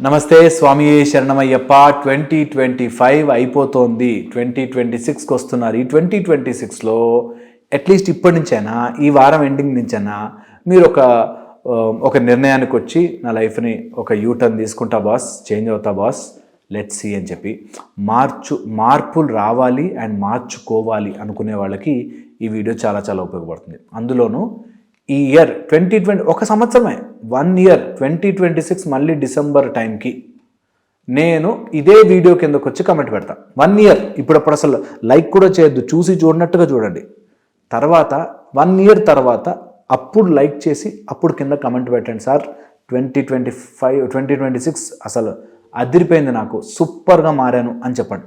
నమస్తే స్వామి శరణమయ్యప్ప. 2025 అయిపోతోంది, 2026కి వస్తున్నారు. ఈ 2026లో అట్లీస్ట్ ఇప్పటి నుంచైనా, ఈ వారం ఎండింగ్ నుంచైనా మీరు ఒక నిర్ణయానికి వచ్చి నా లైఫ్ని ఒక యూటర్న్ తీసుకుంటా బాస్, చేంజ్ అవుతా బాస్, లెట్స్ సీ అని చెప్పి మార్పులు రావాలి అండ్ మార్చుకోవాలి అనుకునే వాళ్ళకి ఈ వీడియో చాలా చాలా ఉపయోగపడుతుంది. అందులోనూ ఈ ఇయర్ 2020 ఒక సంవత్సరమే, 1 ఇయర్ 2026 మళ్ళీ డిసెంబర్ టైంకి నేను ఇదే వీడియో కిందకు వచ్చి కమెంట్ పెడతా. 1 ఇయర్ ఇప్పుడు అసలు లైక్ కూడా చేయొద్దు, చూసి చూడనట్టుగా చూడండి. తర్వాత 1 ఇయర్ తర్వాత అప్పుడు లైక్ చేసి అప్పుడు కింద కమెంట్ పెట్టండి. సార్ 2026 అసలు అదిరిపోయింది, నాకు సూపర్గా మారాను అని చెప్పండి.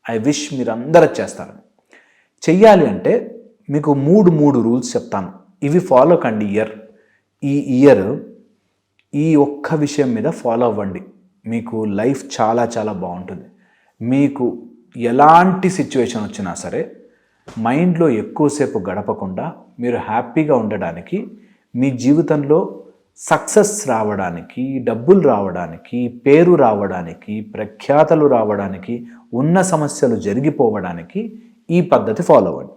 ఐ విష్ మీరు అందరూ చేస్తారు. చెయ్యాలి అంటే మీకు మూడు రూల్స్ చెప్తాను, ఇవి ఫాలో కండి. ఈ ఇయర్ ఈ ఒక్క విషయం మీద ఫాలో అవ్వండి, మీకు లైఫ్ చాలా చాలా బాగుంటుంది. మీకు ఎలాంటి సిచ్యువేషన్ వచ్చినా సరే మైండ్లో ఎక్కువసేపు గడపకుండా మీరు హ్యాపీగా ఉండడానికి, మీ జీవితంలో సక్సెస్ రావడానికి, డబ్బులు రావడానికి, పేరు రావడానికి, ప్రఖ్యాతలు రావడానికి, ఉన్న సమస్యలు జరిగిపోవడానికి ఈ పద్ధతి ఫాలో అవ్వండి.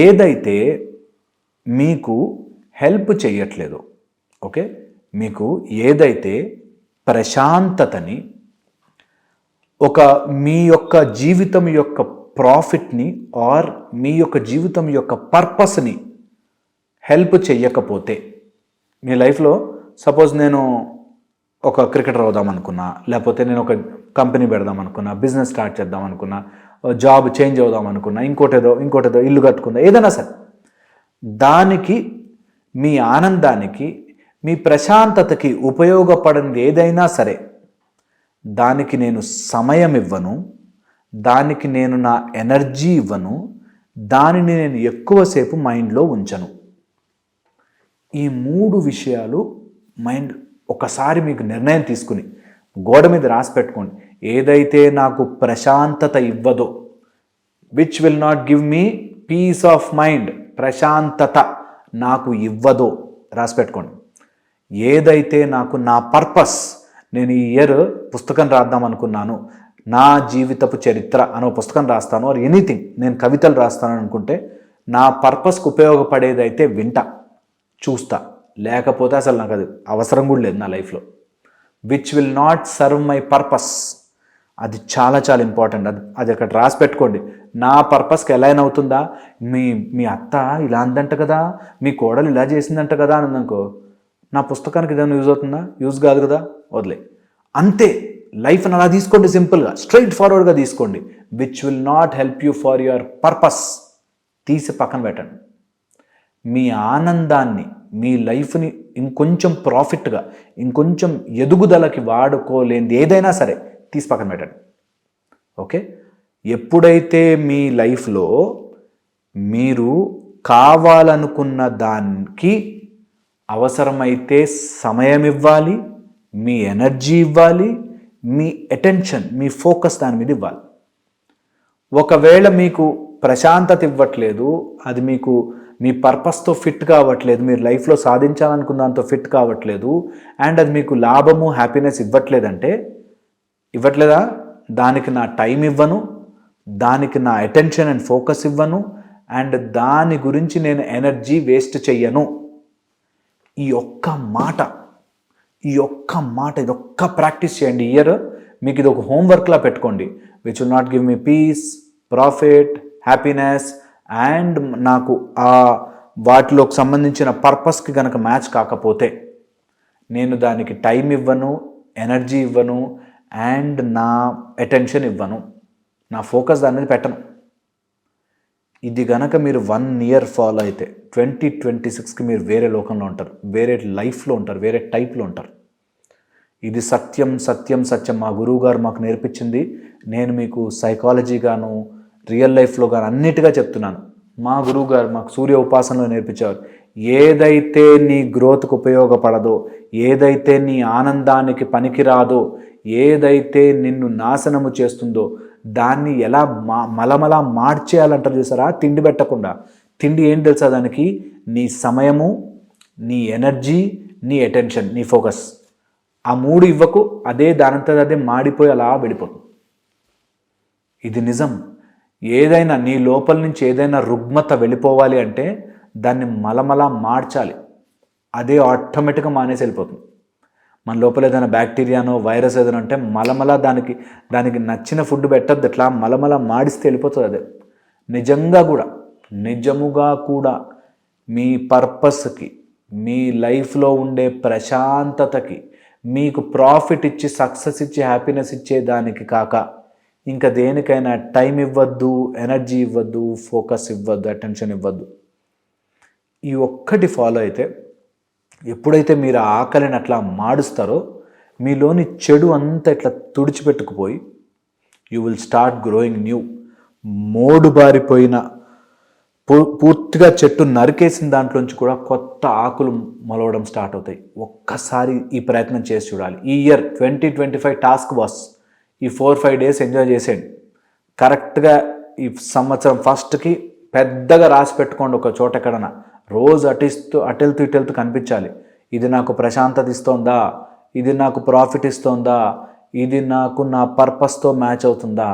ఏదైతే మీకు హెల్ప్ చేయట్లేదు, ఓకే, మీకు ఏదైతే ప్రశాంతతని, మీ యొక్క జీవితం యొక్క ప్రాఫిట్ని ఆర్ మీ యొక్క జీవితం యొక్క పర్పస్ని హెల్ప్ చెయ్యకపోతే, మీ లైఫ్లో సపోజ్ నేను ఒక క్రికెటర్ అవుదాం అనుకున్నా, లేకపోతే నేను ఒక కంపెనీ పెడదాం అనుకున్నా, బిజినెస్ స్టార్ట్ చేద్దాం అనుకున్నా, జాబ్ చేంజ్ అవుదాం అనుకున్నా, ఇంకోటేదో ఇల్లు కట్టుకుందా, ఏదైనా సరే, దానికి మీ ఆనందానికి, మీ ప్రశాంతతకి ఉపయోగపడింది ఏదైనా సరే దానికి నేను సమయం ఇవ్వను, దానికి నేను నా ఎనర్జీ ఇవ్వను, దానిని నేను ఎక్కువసేపు మైండ్లో ఉంచను. ఈ 3 విషయాలు మైండ్ ఒకసారి మీకు నిర్ణయం తీసుకుని గోడ మీద రాసి పెట్టుకోండి. ఏదైతే నాకు ప్రశాంతత ఇవ్వదో, which will not give me peace of mind, ప్రశాంతత నాకు ఇవ్వదో రాసి పెట్టుకోండి. ఏదైతే నాకు నా పర్పస్, నేను ఈ ఇయర్ పుస్తకం రాద్దాం అనుకున్నాను, నా జీవితపు చరిత్ర అనే పుస్తకం రాస్తాను, ఆర్ ఎనీథింగ్, నేను కవితలు రాస్తాను అనుకుంటే నా పర్పస్కి ఉపయోగపడేదైతే వింటా, చూస్తా, లేకపోతే అసలు నాకు అది అవసరం కూడా లేదు నా లైఫ్లో. Which will not serve my purpose, అది చాలా చాలా ఇంపార్టెంట్. అది అక్కడ రాసి పెట్టుకోండి. నా పర్పస్కి ఎలా అయినా అవుతుందా, మీ అత్త ఇలా అందంట కదా, మీ కోడలు ఇలా చేసిందంట కదా అని అనుకో, నా పుస్తకానికి ఏదైనా యూజ్ అవుతుందా? యూజ్ కాదు కదా, వదిలే. అంతే, లైఫ్ని అలా తీసుకోండి, సింపుల్గా స్ట్రైట్ ఫార్వర్డ్గా తీసుకోండి. Which will not help you for your purpose తీసి పక్కన పెట్టండి. మీ ఆనందాన్ని, మీ లైఫ్ని ఇంకొంచెం ప్రాఫిట్గా, ఇంకొంచెం ఎదుగుదలకి వాడుకోలేనిది ఏదైనా సరే తీసి పక్కన పెట్టండి. ఓకే, ఎప్పుడైతే మీ లైఫ్లో మీరు కావాలనుకున్న దానికి అవసరమైతే సమయం ఇవ్వాలి, మీ ఎనర్జీ ఇవ్వాలి, మీ అటెన్షన్, మీ ఫోకస్ దాని మీద ఇవ్వాలి. ఒకవేళ మీకు ప్రశాంతత ఇవ్వట్లేదు, అది మీకు మీ పర్పస్తో ఫిట్ కావట్లేదు, మీరు లైఫ్లో సాధించాలనుకున్న దాంతో ఫిట్ కావట్లేదు, అండ్ అది మీకు లాభము, హ్యాపీనెస్ ఇవ్వట్లేదా, దానికి నా టైం ఇవ్వను, దానికి నా అటెన్షన్ అండ్ ఫోకస్ ఇవ్వను, అండ్ దాని గురించి నేను ఎనర్జీ వేస్ట్ చెయ్యను. ఈ ఒక్క మాట ఇదొక్క ప్రాక్టీస్ చేయండి. ఇయర్ మీకు ఇది ఒక హోంవర్క్లా పెట్టుకోండి. Which will not give me peace, profit, happiness, and నాకు వాటిలోకి సంబంధించిన పర్పస్కి కనుక మ్యాచ్ కాకపోతే నేను దానికి టైం ఇవ్వను, ఎనర్జీ ఇవ్వను, అండ్ నా అటెన్షన్ ఇవ్వను, నా ఫోకస్ దాని మీద పెట్టను. ఇది గనక మీరు 1 ఇయర్ ఫాలో అయితే 2026కి మీరు వేరే లోకంలో ఉంటారు, వేరే లైఫ్లో ఉంటారు, వేరే టైప్లో ఉంటారు. ఇది సత్యం సత్యం సత్యం. మా గురువు గారు మాకు నేర్పించింది. నేను మీకు సైకాలజీగాను, రియల్ లైఫ్లో కానీ అన్నిటిగా చెప్తున్నాను. మా గురువు గారు మాకు సూర్య ఉపాసనలో నేర్పించేవారు. ఏదైతే నీ గ్రోత్కు ఉపయోగపడదో, ఏదైతే నీ ఆనందానికి పనికిరాదో, ఏదైతే నిన్ను నాశనము చేస్తుందో దాన్ని ఎలా మలమలా మార్చేయాలంటారు చూసారా, తిండి పెట్టకుండా. తిండి ఏం తెలుసా దానికి? నీ సమయము, నీ ఎనర్జీ, నీ అటెన్షన్, నీ ఫోకస్. ఆ 3 ఇవ్వకు, అదే దానంతట అదే మాడిపోయి అలా వెళ్ళిపోతుంది. ఇది నిజం. ఏదైనా నీ లోపల నుంచి ఏదైనా రుగ్మత వెళ్ళిపోవాలి అంటే దాన్ని మలమలా మార్చాలి. అదే ఆటోమేటిక్గా మానేసి వెళ్ళిపోతుంది. మన లోపల ఏదైనా బ్యాక్టీరియానో వైరస్ ఏదైనా ఉంటే మలమలా దానికి నచ్చిన ఫుడ్ పెట్టద్దు, అట్లా మలమలా మాడిస్తే వెళ్ళిపోతుంది. అదే నిజముగా కూడా మీ పర్పస్కి, మీ లైఫ్లో ఉండే ప్రశాంతతకి, మీకు ప్రాఫిట్ ఇచ్చి సక్సెస్ ఇచ్చి హ్యాపీనెస్ ఇచ్చేదానికి కాక ఇంకా దేనికైనా టైం ఇవ్వద్దు, ఎనర్జీ ఇవ్వద్దు, ఫోకస్ ఇవ్వద్దు, అటెన్షన్ ఇవ్వద్దు. ఈ ఒక్కటి ఫాలో అయితే, ఎప్పుడైతే మీరు ఆ ఆకలిని అట్లా మాడుస్తారో మీలోని చెడు అంతా ఇట్లా తుడిచిపెట్టుకుపోయి you will start growing new. మోడు బారిపోయిన పూర్తిగా చెట్టు నరికేసిన దాంట్లోంచి కూడా కొత్త ఆకులు మొలవడం స్టార్ట్ అవుతాయి. ఒక్కసారి ఈ ప్రయత్నం చేసి చూడాలి. ఈ ఇయర్ 2025 టాస్క్ వాస్ ఈ 4-5 డేస్ ఎంజాయ్ చేసేయండి. కరెక్ట్గా ఈ సంవత్సరం ఫస్ట్కి పెద్దగా రాసి పెట్టుకోండి ఒక చోట ఎక్కడన్నా. రోజు అటెళ్తూ కనిపించాలి. ఇది నాకు ప్రశాంతత ఇస్తోందా, ఇది నాకు ప్రాఫిట్ ఇస్తోందా, ఇది నాకు నా పర్పస్తో మ్యాచ్ అవుతుందా.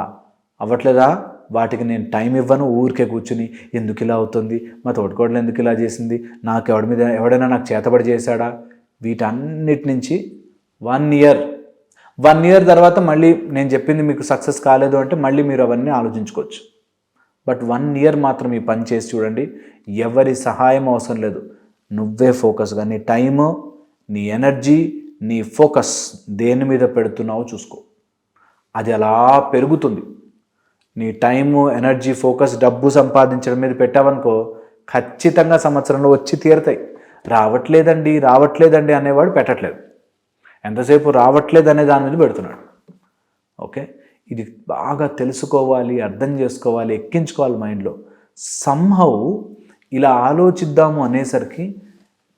అవ్వట్లేదా, వాటికి నేను టైం ఇవ్వను. ఊరికే కూర్చుని ఎందుకు ఇలా అవుతుంది, మా తోటికోడలు ఎందుకు ఇలా చేసింది, నాకు ఎవడైనా నాకు చేతబడి చేశాడా, వీటన్నిటి నుంచి 1 ఇయర్ తర్వాత మళ్ళీ నేను చెప్పింది మీకు సక్సెస్ కాలేదు అంటే మళ్ళీ మీరు అవన్నీ ఆలోచించుకోవచ్చు. బట్ 1 ఇయర్ మాత్రం ఈ పని చేసి చూడండి. ఎవరి సహాయం అవసరం లేదు. నువ్వే ఫోకస్గా నీ టైము, నీ ఎనర్జీ, నీ ఫోకస్ దేని మీద పెడుతున్నావో చూసుకో. అది అలా పెరుగుతుంది. నీ టైము, ఎనర్జీ, ఫోకస్ డబ్బు సంపాదించడం మీద పెట్టావనుకో ఖచ్చితంగా సంవత్సరంలో వచ్చి తీరుతాయి. రావట్లేదండి అనేవాడు పెట్టట్లేదు. ఎంతసేపు రావట్లేదు అనే దాని మీద పెడుతున్నాడు. ఓకే, ఇది బాగా తెలుసుకోవాలి, అర్థం చేసుకోవాలి, ఎక్కించుకోవాలి మైండ్లో. సంహౌ ఇలా ఆలోచిద్దాము అనేసరికి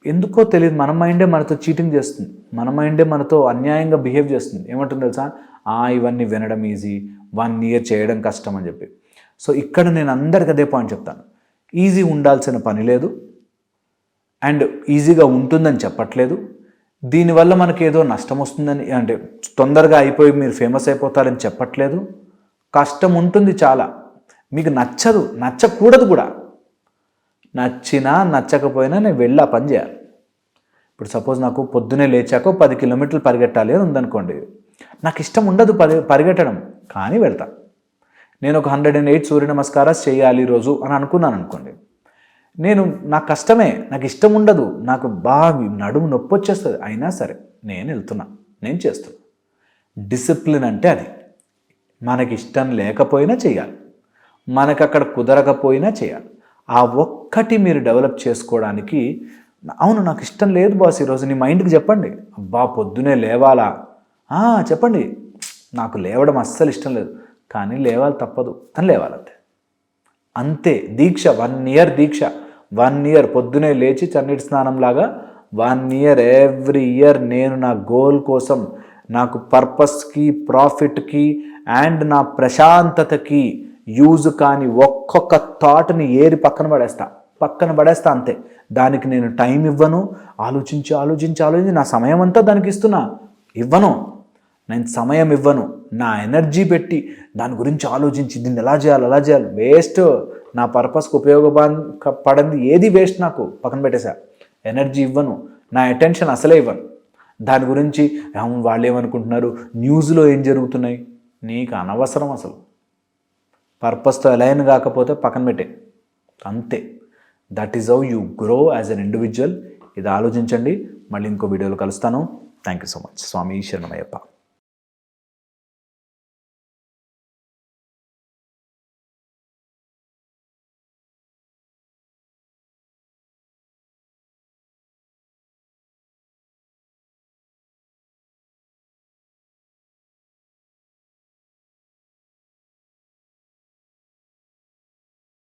ఎందుకో తెలియదు మన మైండే మనతో చీటింగ్ చేస్తుంది, మన మైండే మనతో అన్యాయంగా బిహేవ్ చేస్తుంది. ఏమంటుంది తెలుసా, ఇవన్నీ వినడం ఈజీ, 1 ఇయర్ చేయడం కష్టం అని చెప్పి. సో ఇక్కడ నేను అందరికి అదే పాయింట్ చెప్తాను. ఈజీ ఉండాల్సిన పని లేదు, అండ్ ఈజీగా ఉంటుందని చెప్పట్లేదు. దీనివల్ల మనకి ఏదో నష్టం వస్తుందని, అంటే తొందరగా అయిపోయి మీరు ఫేమస్ అయిపోతారని చెప్పట్లేదు. కష్టం ఉంటుంది చాలా, మీకు నచ్చకూడదు కూడా. నచ్చినా నచ్చకపోయినా నేను వెళ్ళి ఆ పని చేయాలి. ఇప్పుడు సపోజ్ నాకు పొద్దునే లేచాక 10 కిలోమీటర్లు పరిగెట్టాలి అని ఉందనుకోండి, నాకు ఇష్టం ఉండదు పరిగెట్టడం, కానీ వెళ్తా. నేను ఒక 108 సూర్య నమస్కారాలు చేయాలి ఈరోజు అని అనుకున్నాను అనుకోండి, నాకు కష్టమే, నాకు ఇష్టం ఉండదు, నాకు బాగా నడుము నొప్పి వచ్చేస్తుంది, అయినా సరే నేను వెళ్తున్నా, నేను చేస్తున్నా. డిసిప్లిన్ అంటే అది. మనకి ఇష్టం లేకపోయినా చేయాలి, మనకు అక్కడ కుదరకపోయినా చేయాలి. ఆ ఒక్కటి మీరు డెవలప్ చేసుకోవడానికి, అవును నాకు ఇష్టం లేదు బాస్ ఈరోజు, నీ మైండ్కి చెప్పండి. అబ్బా పొద్దునే లేవాలా, చెప్పండి నాకు లేవడం అస్సలు ఇష్టం లేదు, కానీ లేవాలి తప్పదు అని లేవాలంతే. అంతే దీక్ష. 1 ఇయర్ దీక్ష. 1 ఇయర్ పొద్దునే లేచి చన్నీటి స్నానంలాగా 1 ఇయర్ ఎవ్రీ ఇయర్ నేను నా గోల్ కోసం, నాకు పర్పస్కి, ప్రాఫిట్కి అండ్ నా ప్రశాంతతకి యూజ్ కాని ఒక్కొక్క థాట్ని ఏరి పక్కన పడేస్తా అంతే. దానికి నేను టైం ఇవ్వను. ఆలోచించి నా సమయం అంతా దానికి ఇవ్వను. నేను సమయం ఇవ్వను. నా ఎనర్జీ పెట్టి దాని గురించి ఆలోచించి దీన్ని ఎలా చేయాలి వేస్ట్. నా పర్పస్కి ఉపయోగపడింది ఏది వేస్ట్, నాకు పక్కన పెట్టేసా. ఎనర్జీ ఇవ్వను, నా అటెన్షన్ అసలే ఇవ్వను. దాని గురించి వాళ్ళు ఏమనుకుంటున్నారు, న్యూస్లో ఏం జరుగుతున్నాయి, నీకు అనవసరం అసలు. పర్పస్తో అలైన్ కాకపోతే పక్కన పెట్టే, అంతే. That is how you grow as an individual. ఇది ఆలోచించండి. మళ్ళీ ఇంకో వీడియోలో కలుస్తాను. Thank you so much. Swami శరణమయ్యప్ప.